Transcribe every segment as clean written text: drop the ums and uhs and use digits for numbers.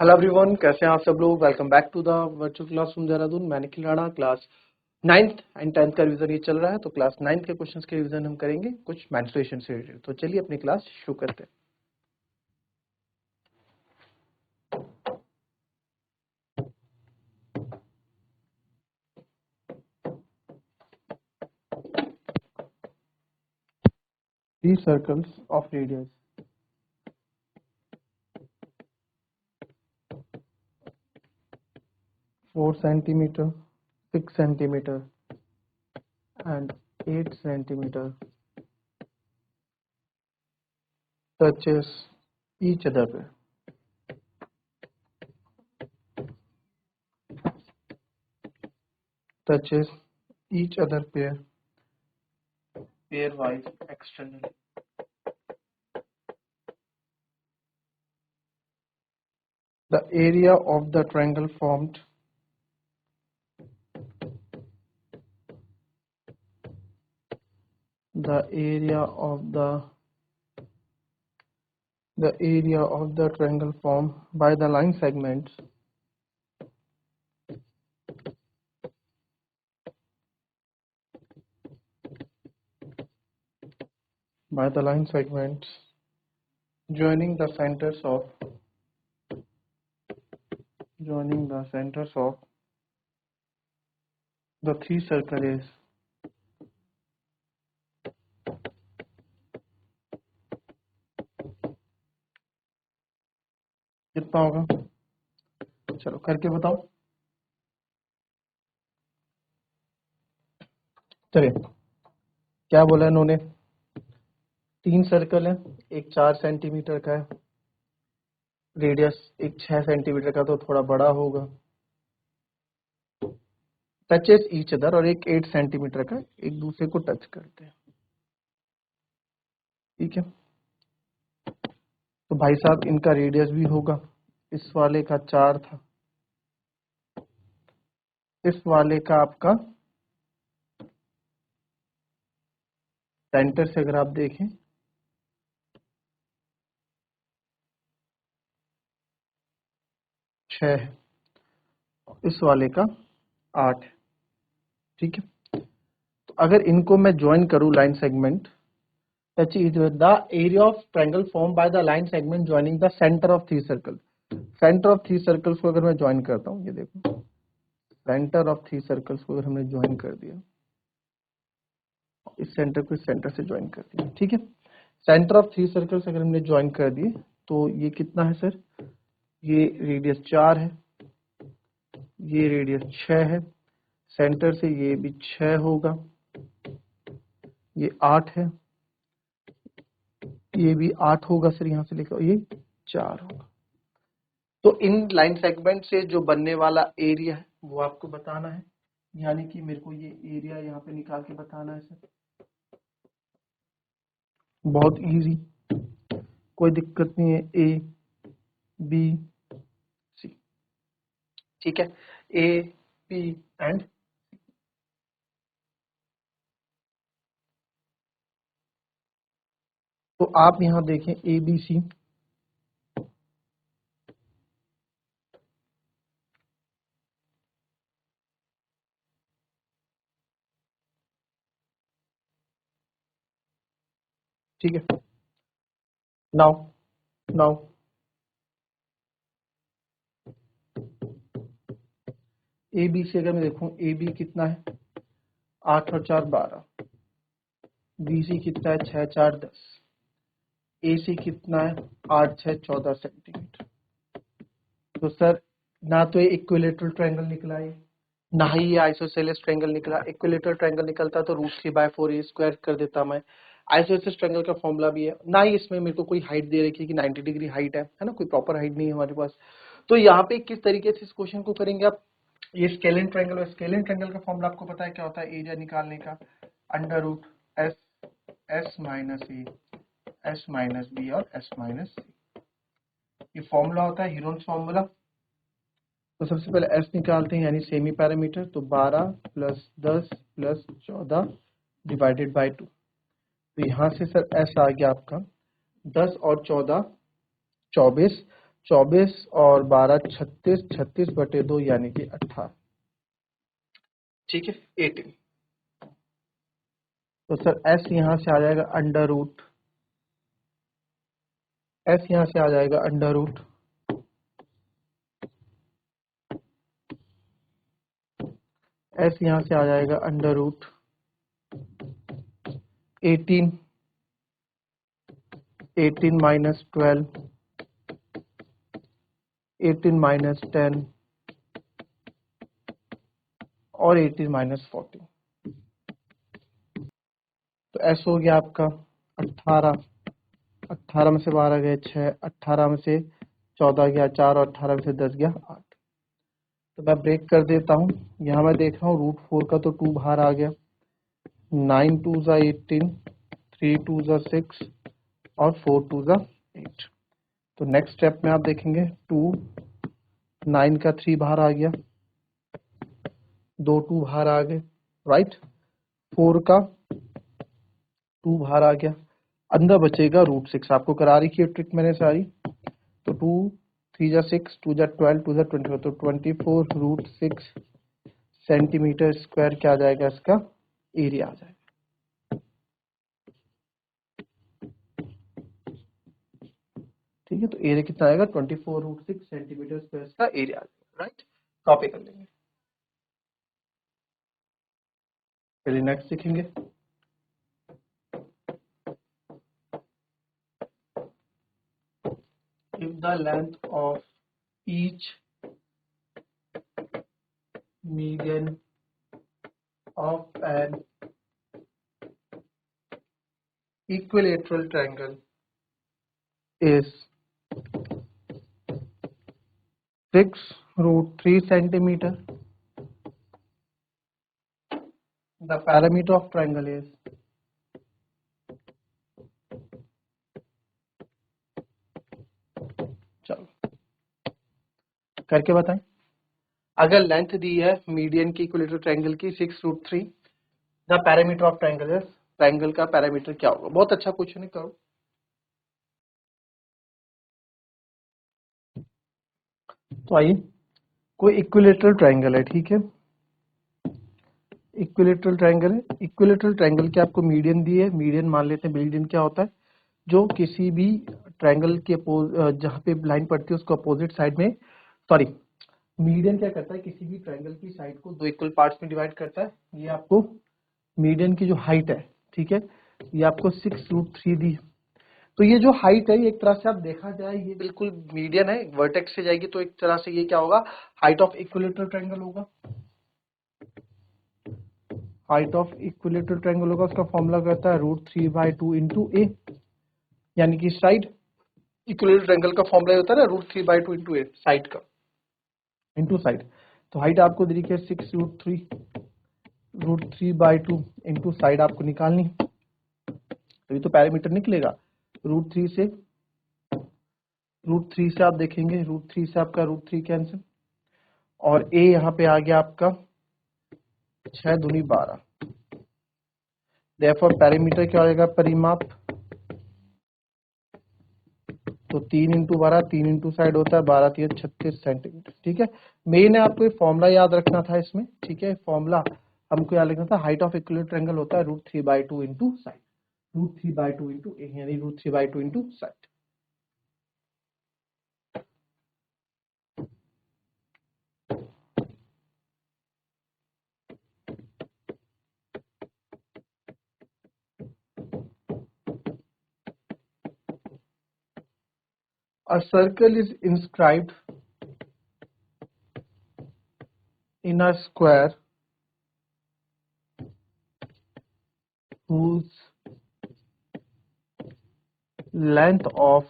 Hello everyone, कैसे हैं आप सब लोग। Welcome back to the virtual classroom Dehradun. मैं Nikhil Rana. Class 9th and 10th का रिवीजन ये चल रहा है, तो क्लास 9th के क्वेश्चंस के रिवीजन हम करेंगे कुछ मेंस्ट्रुएशन से रिलेटेड। तो चलिए अपनी क्लास शुरू करते हैं। Three circles of radius 4 centimeter, 6 centimeter and 8 centimeter touches each other pairwise externally. The area of the triangle formed the area of the triangle formed by the line segments joining the centers of the three circles is कितना होगा। चलो करके बताओ। चलिए, क्या बोला इन्होंने। 3 circle है, एक 4 सेंटीमीटर का है रेडियस, एक 6 सेंटीमीटर का, तो थोड़ा बड़ा होगा। टचेस ईच अदर, और एक 8 सेंटीमीटर का, एक दूसरे को टच करते हैं। ठीक है, तो भाई साहब इनका रेडियस भी होगा। इस वाले का 4 था, इस वाले का आपका सेंटर से अगर आप देखें 6 है, इस वाले का 8 है। ठीक है, तो अगर इनको मैं ज्वाइन करूं line segment, such is the area of triangle formed by the line segment joining the center of three circles. Centre of three circles को अगर मैं ज्वाइन करता हूं, ये देखो सेंटर ऑफ थ्री सर्कल्स को अगर हमने ज्वाइन कर दिया, इस सेंटर को इस सेंटर से ज्वाइन कर दिया। ठीक है, सेंटर ऑफ थ्री सर्कल्स अगर हमने ज्वाइन कर दिए तो ये कितना है सर, ये रेडियस 4 है, ये रेडियस 6 है, सेंटर से ये भी 6 होगा, ये 8 है, ये भी 8 होगा सर, यहां से लेकर ये 4 होगा। तो इन लाइन सेगमेंट से जो बनने वाला एरिया है वो आपको बताना है, यानी कि मेरे को ये एरिया यहाँ पे निकाल के बताना है सर। बहुत इजी, कोई दिक्कत नहीं है। ए बी सी, ठीक है, ए बी एंड, तो आप यहाँ देखें ए बी सी, ठीक है। नाउ ए बी से अगर मैं देखूं, ए बी कितना है, 8 और 4 12, बी सी कितना है, 6 4 10, ए सी कितना है, 8 6 14 सेंटीमीटर। तो सर ना तो ये इक्विलेटरल ट्रायंगल निकला है, ना ही ये आइसोसेलेस ट्रायंगल निकला। इक्विलेटरल ट्रायंगल निकलता तो √3/4 ए स्क्वायर कर देता मैं। आइसोसेलेस ट्रायंगल का फॉर्मूला भी है, ना ही इसमें मेरे को कोई हाइट दे रखी है कि 90 डिग्री हाइट है ना, कोई प्रॉपर हाइट नहीं है हमारे पास। तो यहाँ पे किस तरीके से इस क्वेश्चन को करेंगे आप, ये स्केलिन ट्रायंगल है, स्केलिन ट्रायंगल का फॉर्मूला आपको पता है क्या होता है, एरिया निकालने का, √S S माइनस ए, S माइनस बी और S माइनस सी, ये फॉर्मूला होता है हीरोन्स फॉर्मूला। तो सबसे पहले एस निकालते हैं, यानी सेमी पैरामीटर, तो 12 + 10 + 14 डिवाइडेड बाय 2। तो यहाँ से सर एस आ गया आपका 10 और 14 24, 24 और 12 36, 36/2 यानी कि 18। ठीक है, 18। तो सर s यहाँ से आ जाएगा अंडर रूट, s यहाँ से आ जाएगा अंडर रूट s यहाँ से आ जाएगा अंडर रूट 18, 18 माइनस 12, 18 माइनस 10 और 18 माइनस 14। तो s हो गया आपका 18, 18 में से 12 गए 6, 18 में से 14 गया 4 और 18 में से 10 गया 8। तो मैं ब्रेक कर देता हूँ। यहाँ मैं देख रहा हूँ रूट 4 का तो 2 बाहर आ गया, 9 2 ज़ा 18, 3 2 ज़ा 6 और 4 2 ज़ा 8। तो नेक्स्ट स्टेप में आप देखेंगे 2, 9 का 3 बाहर आ गया, 2 2 बाहर आ गए, राइट। 4 का 2 बाहर आ गया, अंदर बचेगा रूट 6। आपको करा रखी है ट्रिक मैंने सारी। तो 2 3 ज़ा 6, 2 ज़ा 12, 2 ज़ा 24, तो 24 रूट 6 सेंटीमीटर स्क्वायर क्या आ जाएगा, इसका एरिया आ जाएगा। ठीक है, तो एरिया कितना आएगा, 24 रूट 6 सेंटीमीटर स्क्वायर का एरिया आ जाएगा, राइट। कॉपी कर लेंगे। चलिए नेक्स्ट सीखेंगे। If the length of each median of an equilateral triangle is 6 root 3 centimeter, the parameter of triangle is चलो करके बताएं। अगर लेंथ दी है मीडियन की इक्विलेटरल ट्रायंगल की 6 root 3, the parameter of triangle है, ट्रायंगल का पैरामीटर क्या होगा। बहुत अच्छा क्वेश्चन है, करो। तो आइए, कोई इक्विलेटरल ट्रायंगल है, ठीक है, इक्विलेटरल ट्रायंगल है। इक्विलेटरल ट्रायंगल के आपको मीडियन दी है, मीडियन मान लेते हैं। मीडियन क्या होता है, जो किसी भी ट्रायंगल के जहाँ पे लाइन पड़ती है उसको अपोजिट साइड में, सॉरी, मीडियन क्या करता है, किसी भी ट्रायंगल की साइड को 2 इक्वल पार्ट्स में डिवाइड करता है। ये आपको मीडियन की जो हाइट है, ठीक है, ये आपको 6 रूट 3 दी। तो ये जो हाइट है, ये एक तरह से आप देखा जाए ये बिल्कुल मीडियन है, वर्टेक्स से जाएगी तो एक तरह से ये क्या होगा, हाइट ऑफ इक्विलेटरल ट्रायंगल होगा। हाइट ऑफ इक्विलेटरल ट्रायंगल होगा, उसका फॉर्मूला कहता है √3/2 इंटू ए, यानी कि साइड। इक्विलेटरल ट्रायंगल का फॉर्मूला होता है ना √3/2 इंटू ए, साइड का इंटू साइड। तो हाइट आपको दी है 6 रूट 3/2 इंटू साइड आपको निकालनी, तो ये तो पैरामीटर निकलेगा। रूट थ्री से आप देखेंगे, √3 से आपका √3 कैंसिल, और ए यहाँ पे आ गया आपका 6 दूनी 12। देयरफॉर पैरामीटर क्या आएगा, परिमाप। तो 3 इंटू 12, 3 इंटू साइड होता है 12 3 36 सेंटीमीटर। ठीक है, मेन है आपको फॉर्मूला याद रखना था इसमें। ठीक है, फॉर्मूला हमको याद रखना था, हाइट ऑफ इक्विलेटरल ट्रायंगल होता है √3/2 इंटू साइड, √3/2 इंटू ए, यानी √3/2 into side. A circle is inscribed in a square whose length of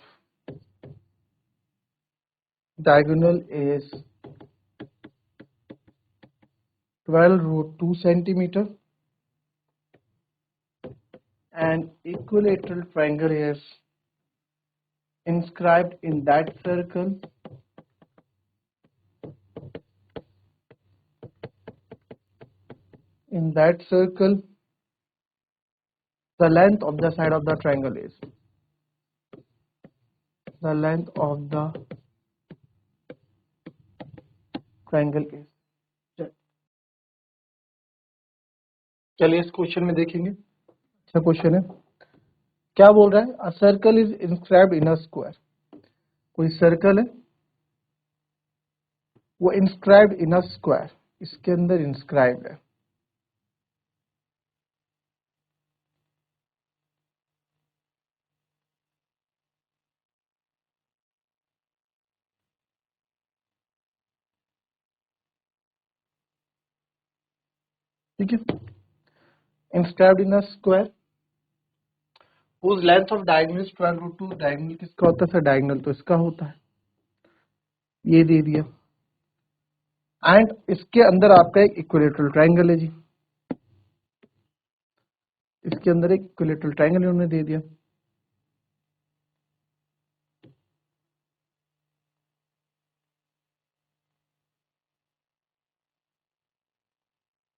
diagonal is 12√2 centimeter, and equilateral triangle is inscribed in that circle the length of the side of the triangle is, the length of the triangle is. चलिए इस question में देखेंगे। अच्छा question है, क्या बोल रहा है? A circle is inscribed in a square. कोई सर्कल है, वो इंस्क्राइब्ड इन अ स्क्वायर, इसके अंदर इंस्क्राइब्ड है। ठीक है, inscribed in a square whose length of diagonal is 12√2। Diagonal किसका होता है सर? डायगोनल तो इसका होता है, ये दे दिया। एंड इसके अंदर आपका एक इक्विलेटरल ट्रायंगल है जी, इसके अंदर एक इक्विलेटरल ट्रायंगल इन्होंने दे दिया।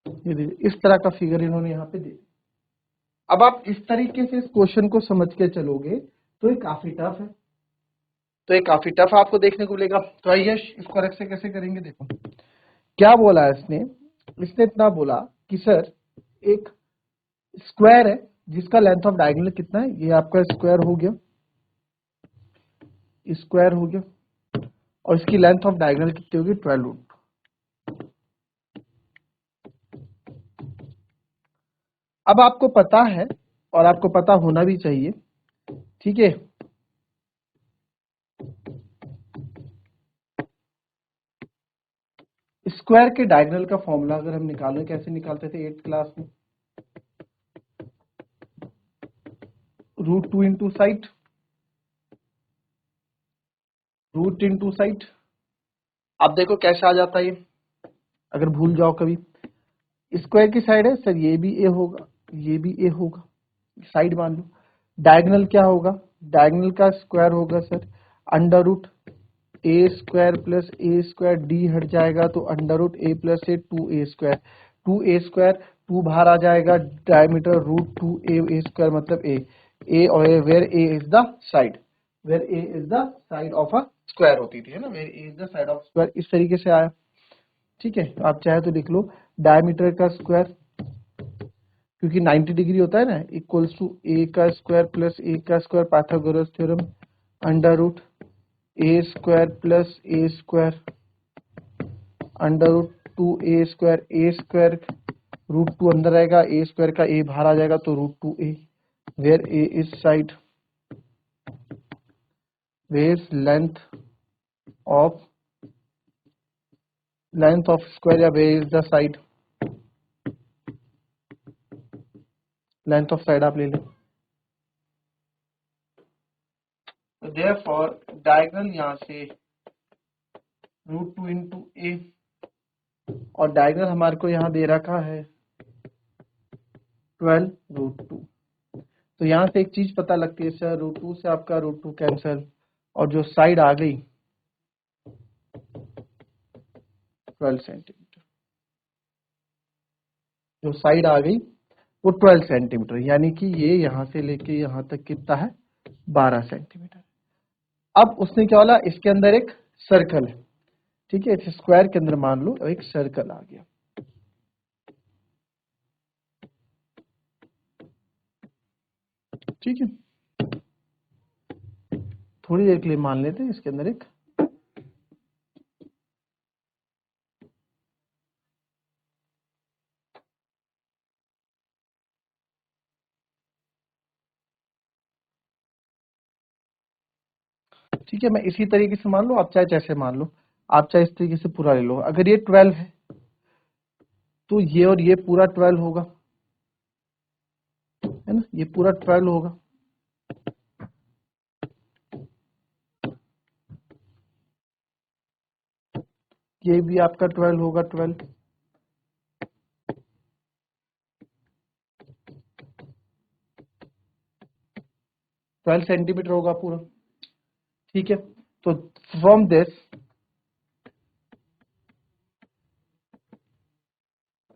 ये दे दिया, इस तरह का फिगर इन्होंने यहाँ पे दे दिया। अब आप इस तरीके से इस क्वेश्चन को समझ के चलोगे तो ये काफी टफ है, तो ये काफी टफ आपको देखने को मिलेगा। तो आइए इसको अलग से कैसे करेंगे। देखो क्या बोला है इसने, इसने इतना बोला कि सर एक स्क्वायर है जिसका लेंथ ऑफ डायगोनल कितना है, ये आपका स्क्वायर हो गया, स्क्वायर हो गया, और इसकी लेंथ ऑफ डायगोनल कितनी होगी? 12√2। अब आपको पता है और आपको पता होना भी चाहिए, ठीक है, स्क्वायर के डायगोनल का फॉर्मूला अगर हम निकालें, कैसे निकालते थे 8th क्लास में? √2 into side, root into side. अब देखो कैसे आ जाता है ये, अगर भूल जाओ कभी। स्क्वायर की साइड है सर, ये भी ए होगा, ये भी ए होगा, साइड मान लो। डायगोनल क्या होगा? डायगोनल का स्क्वायर होगा sir √a² plus a² D हट जाएगा तो √a plus A 2a², 2a², 2 बाहर आ जाएगा, डायमीटर √2a² मतलब a और where a is the side, where a is the side of a square होती थी, है ना, where a is the side of square, इस तरीके से आया। ठीक है, आप चाहे तो लिख लो डायमीटर का स्क्वायर, क्योंकि 90 डिग्री होता है ना, equals to a² plus a², Pythagoras theorem, √a² plus a² √2a², √2 अंदर आएगा, a² का a बाहर आ जाएगा तो √2a, where a is side, where length of square या where is the side, length of side आप ले लो। तो देयरफॉर डायगोनल यहाँ से √2 इंटू ए, और डायगोनल हमारे को यहाँ दे रखा है 12√2। तो यहाँ से एक चीज पता लगती है सर, √2 से आपका √2 कैंसिल, और जो साइड आ गई 12 सेंटीमीटर, जो साइड आ गई वो 12 सेंटीमीटर, यानी कि ये यहाँ से लेके यहाँ तक कितना है? 12 सेंटीमीटर। अब उसने क्या बोला, इसके अंदर एक सर्कल है, ठीक है, इस स्क्वायर के अंदर मान लो एक सर्कल आ गया, ठीक है, थोड़ी देर के लिए मान लेते हैं इसके अंदर एक, ठीक है, मैं इसी तरीके से मान लो, आप चाहे जैसे मान लो, आप चाहे इस तरीके से पूरा ले लो। अगर ये 12 है तो ये और ये पूरा 12 होगा, है ना, ये पूरा 12 होगा, ये भी आपका 12 होगा, 12 सेंटीमीटर होगा पूरा, ठीक है। तो फ्रॉम दिस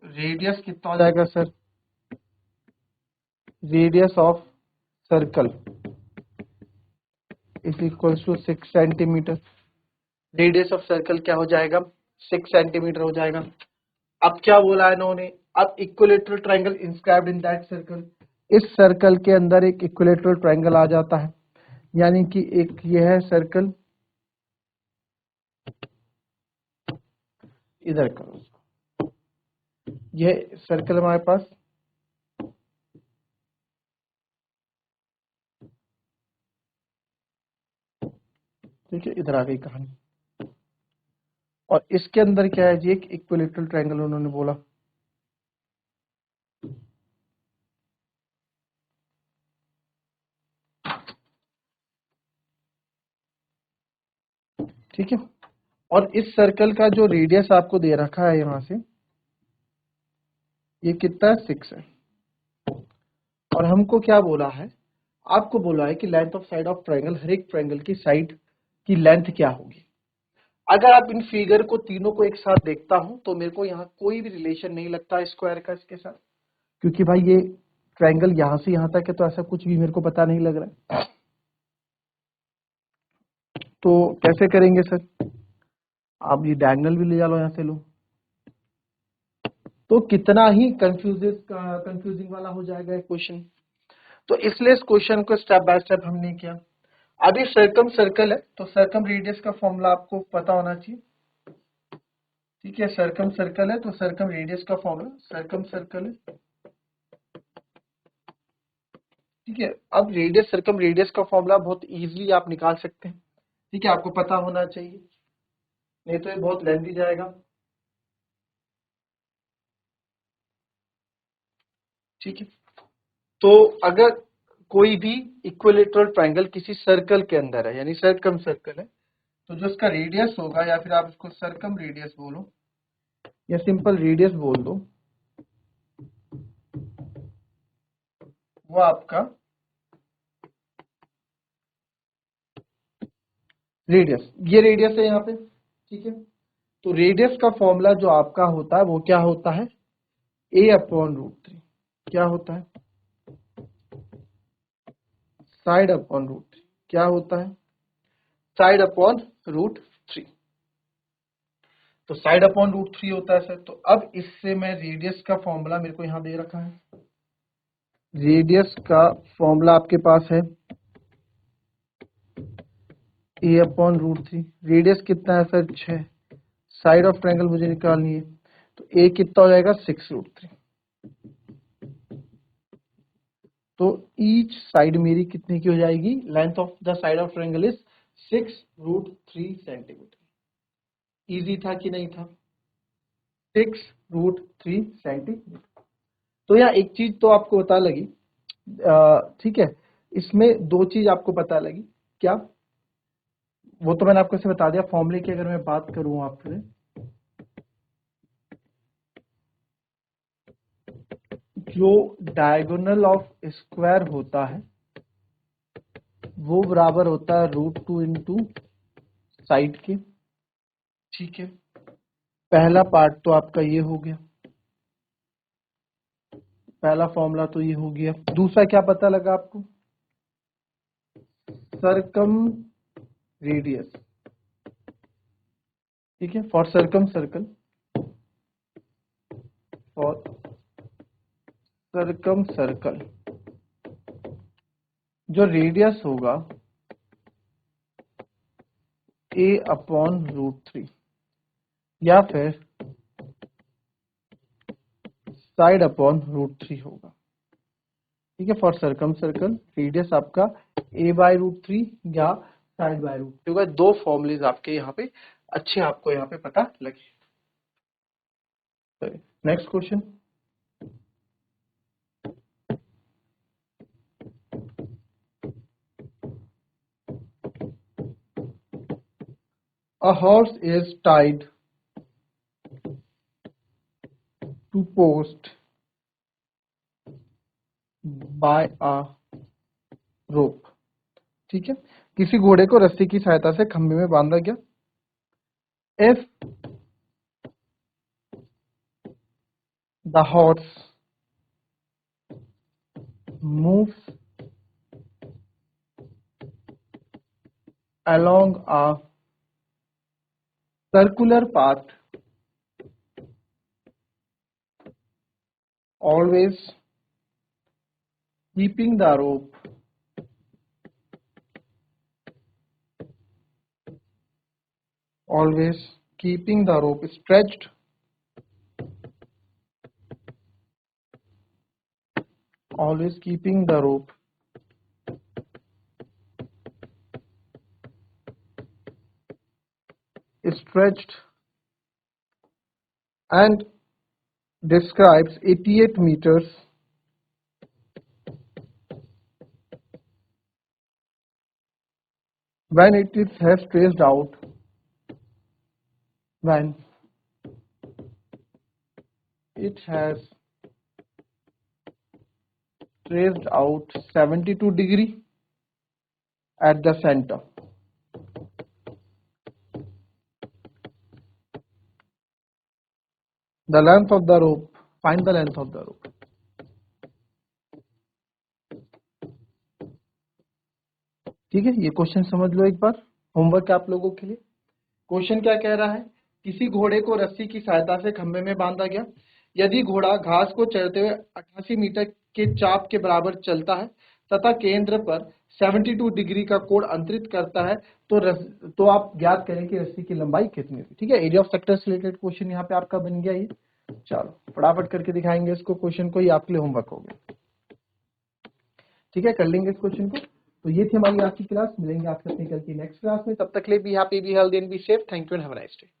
रेडियस कितना हो जाएगा sir? Radius of circle is equal to 6 centimetre. Radius of circle क्या हो जाएगा? 6 सेंटीमीटर हो जाएगा। अब क्या बोला है इन्होंने, अब equilateral triangle inscribed in that circle, इस सर्कल के अंदर एक इक्विलेटरल ट्रायंगल आ जाता है, यानी कि एक ये है सर्कल, इधर करो उसको, ये सर्कल हमारे पास, ठीक है, इधर आ गई कहानी। और इसके अंदर क्या है जी, एक इक्विलेटरल ट्रायंगल उन्होंने बोला, ठीक है। और इस सर्कल का जो रेडियस आपको दे रखा है यहां से, ये कितना है, 6 है। और हमको क्या बोला है, आपको बोला है कि length of side of triangle, हर एक ट्रायंगल की साइड की लेंथ क्या होगी। अगर आप इन फिगर को तीनों को एक साथ देखता हूं तो मेरे को यहाँ कोई भी रिलेशन नहीं लगता स्क्वायर का इसके साथ, क्योंकि भाई ये ट्रायंगल यहां से यहां तक है, तो ऐसा कुछ भी मेरे को पता नहीं लग रहा है। तो कैसे करेंगे सर, आप ये डायगोनल भी ले जा लो, यहां से लो, तो कितना ही कंफ्यूजिंग वाला हो जाएगा क्वेश्चन। तो इसलिए इस क्वेश्चन को स्टेप बाय स्टेप हमने किया। अभी सर्कम सर्कल है, तो सर्कम रेडियस का फॉर्मूला आपको पता होना चाहिए, ठीक है। सर्कम सर्कल है तो सर्कम रेडियस का फॉर्मूला, सर्कम सर्कल है, ठीक है। अब रेडियस, सर्कम रेडियस का फॉर्मूला बहुत इजीली आप निकाल सकते हैं, ठीक है, आपको पता होना चाहिए, नहीं तो ये बहुत लेंथी जाएगा, ठीक है। तो अगर कोई भी इक्विलेटरल ट्रायंगल किसी सर्कल के अंदर है, यानी सर्कम सर्कल है, तो जो इसका रेडियस होगा, या फिर आप इसको सर्कम रेडियस बोलो या सिंपल रेडियस बोल दो, वो आपका रेडियस, ये रेडियस है यहाँ पे, ठीक है। तो रेडियस का फॉर्मूला जो आपका होता है वो क्या होता है, a/√3, क्या होता है, साइड अपॉन रूट थ्री, क्या होता है, साइड अपॉन √3। तो साइड अपॉन √3 होता है सर। तो अब इससे मैं रेडियस का फॉर्मूला मेरे को यहां दे रखा है, रेडियस का फॉर्मूला आपके पास है a/√3, रेडियस कितना है सर, 6, साइड ऑफ ट्रायंगल मुझे निकालनी है, तो a कितना हो जाएगा, 6√3। तो ईच साइड मेरी कितने की हो जाएगी, length of the side of triangle is 6√3 centimetre. Easy था कि नहीं था, 6√3 सेंटीमीटर। तो यहाँ एक चीज तो आपको पता लगी, ठीक है, इसमें दो चीज आपको पता लगी, क्या, वो तो मैंने आपको ऐसे बता दिया। फॉर्मूले की अगर मैं बात करूं आपसे, जो डायगोनल ऑफ स्क्वायर होता है वो बराबर होता है √2 इंटू साइड के, ठीक है। पहला पार्ट तो आपका ये हो गया, पहला फॉर्मूला तो ये हो गया। दूसरा क्या पता लगा आपको, सर्कम रेडियस, ठीक है, for circum circle, for circum circle जो रेडियस होगा a/√3, या फिर साइड अपॉन √3 होगा, ठीक है। फॉर सर्कम सर्कल रेडियस आपका a/√3 या साइड बाय √3 होगा। दो फॉर्मुलेज आपके यहाँ पे अच्छे आपको यहाँ पे पता लगे। Next question, a horse is tied to post by a rope, ठीक है। किसी घोड़े को रस्सी की सहायता से खंभे में बांधा गया। if the horse moves along a circular path always keeping the rope stretched and describes 88 meters when it is has traced out when it has traced out 72 degree at the center. The length of the rope, find the length of the rope. ठीक है, ये question समझ लो एक बार, homework है आप लोगों के लिए। क्वेश्चन क्या कह रहा है, किसी घोड़े को रस्सी की सहायता से खंभे में बांधा गया। यदि घोड़ा घास को चरते हुए 88 मीटर के चाप के बराबर चलता है तथा केंद्र पर 72 डिग्री का कोण अंतरित करता है तो आप ज्ञात करें कि रस्सी की लंबाई कितनी होगी। ठीक है, एरिया ऑफ सेक्टर से रिलेटेड क्वेश्चन यहाँ पे आपका बन गया ये। चलो फटाफट करके दिखाएंगे इसको, क्वेश्चन को, ये आपके लिए होमवर्क हो गया। ठीक है, कर लेंगे इस क्वेश्चन को। तो ये थी हमारी आज की क्लास, मिलेंगे आपसे अपनी कल की नेक्स्ट क्लास में। तब तक के लिए be happy, be healthy and be safe. Thank you and have a nice day.